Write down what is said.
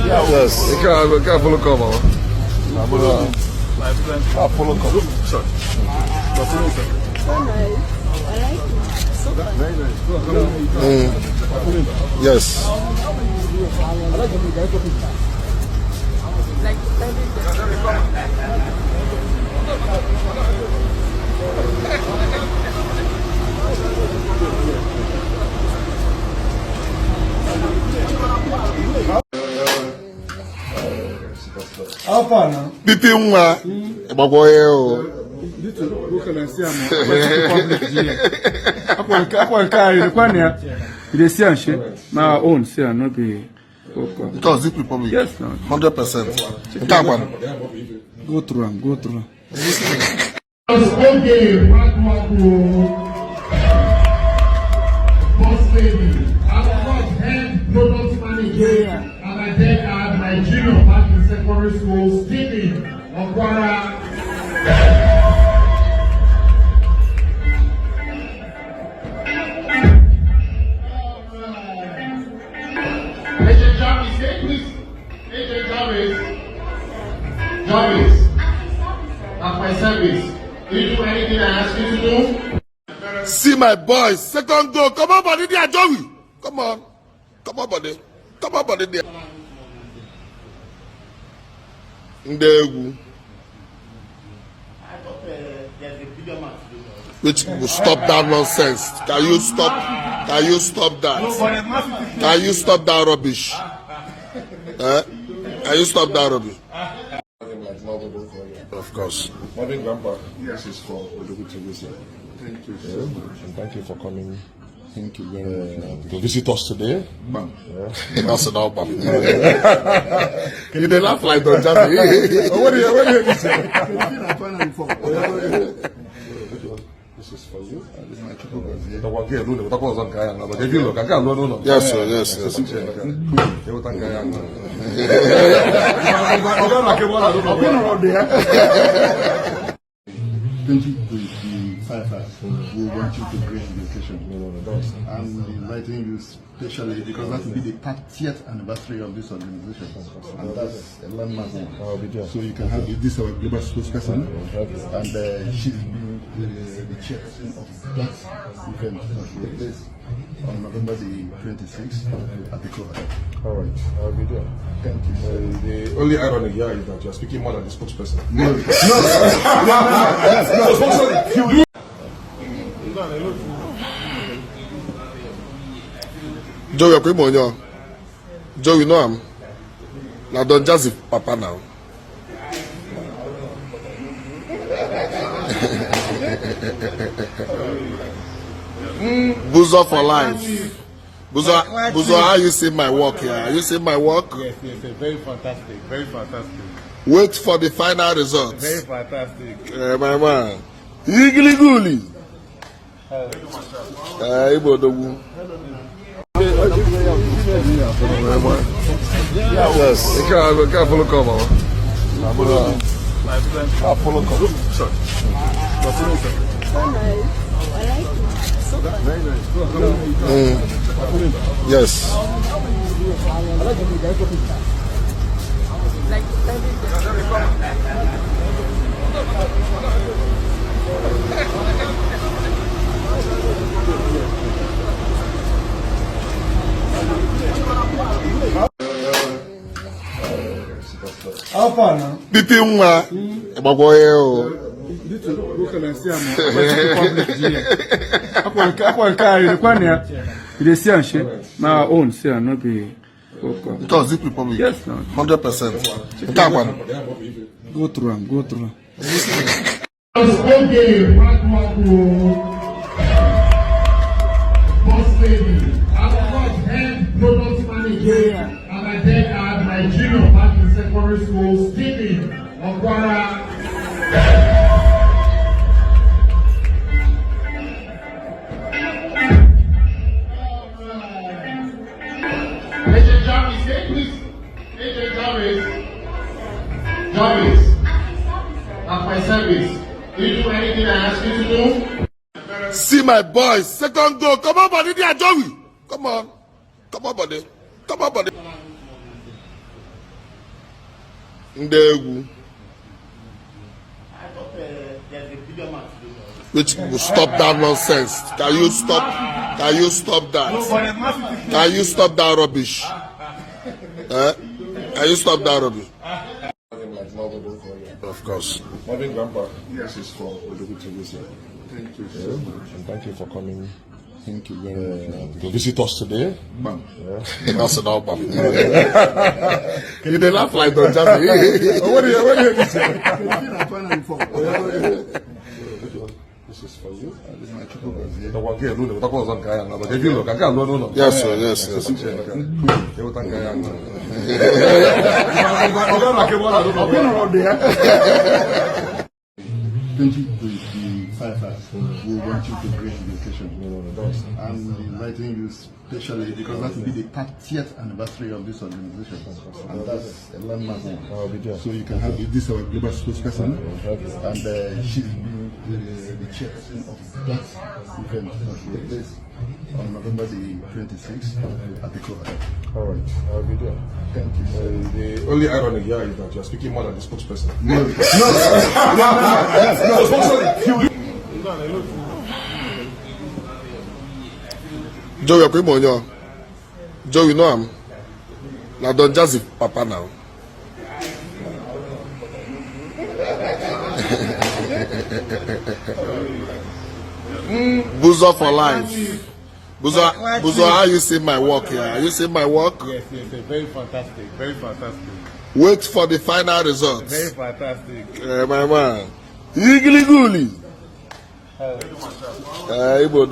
Yes. You can't follow cover. Follow cover. Sorry. Yes. Pipi nwa gbagbo ye o. Because the Republic, yes, 100%. Go through them, go through. Boss lady, I was head product manager, and I then had my junior back in secondary school, Stephen Okwara. Agent Jarvis, say please. Agent Jarvis, at my service. Do you do anything I ask you to do? See my boys, second goal. Come on, buddy, there, Joey. Come on, buddy. Come on, buddy, there. Ndegu. Which will stop that nonsense. Can you stop that? Can you stop that rubbish? Can you stop that rubbish? Of course. Morning, Grandpa. This is for Obi Cubana. Thank you, sir. And thank you for coming. Thank you very much. To visit us today. That's enough, Bam. You did laugh like Don Jazzy. What do you say? This is for you. This is my triple girls here. Yes, sir. We want you to bring the occasion. I'm inviting you specially because that will be the 30th anniversary of this organization. And that's a landmark. So you can have this our global spokesperson, and she's the chairperson of that event that will take place on November the 26th at the club. All right, I'll be there. Thank you. The only irony here is that you're speaking more than the spokesperson. Joe, you're pretty much. Joe, you know him. Now don't just papa now. Buzo for life. Buzo, how you see my work here? Are you see my work? Yes, very fantastic, very fantastic. Wait for the final results. Very fantastic. My man. Igli guli. Igbo dogu. Yes. You can't follow cover. Follow cover. Sorry. Yes. Pipi nwa gbagbo ye o. Because the Republic, yes, 100%. Go through them, go through them. Boss lady, I was head product manager, and I then had my junior back in secondary school, Stephen Okwara. Agent Jarvis, say please. Agent Jarvis, at my service. Do you do anything I ask you to do? See my boys, second goal. Come on, buddy, there, Joey. Come on, Come on, buddy. Come on, buddy. Ndegu. Which will stop that nonsense. Can you stop? Can you stop that? Can you stop that rubbish? Can you stop that rubbish? Of course. Morning, Grandpa. This is from Obi Cubana. Thank you so much. And thank you for coming. Thank you very much. To visit us today. Bam. That's an album. You did laugh like that, just. What do you say? This is for you. This is my chocolate here. The one here, the one was on Kaya. But if you look, I can't know. Yes, sir. Yes, sir. We want you to bring vacation. I'm inviting you specially because that will be the 30th anniversary of this organization, and that's a landmark one. So you can have this our global spokesperson, and she's the chairperson of that event that will take place on November the 26th at the club. All right, I'll be there. Thank you. The only irony here is that you're speaking more than the spokesperson. Joe, you're pretty much. Joe, you know him. Now don't just papa now. Buzo for life. Buzo, how you see my work here? Are you seeing my work? Yes, very fantastic, very fantastic. Wait for the final results. Very fantastic. My man. Igli guli. Igbo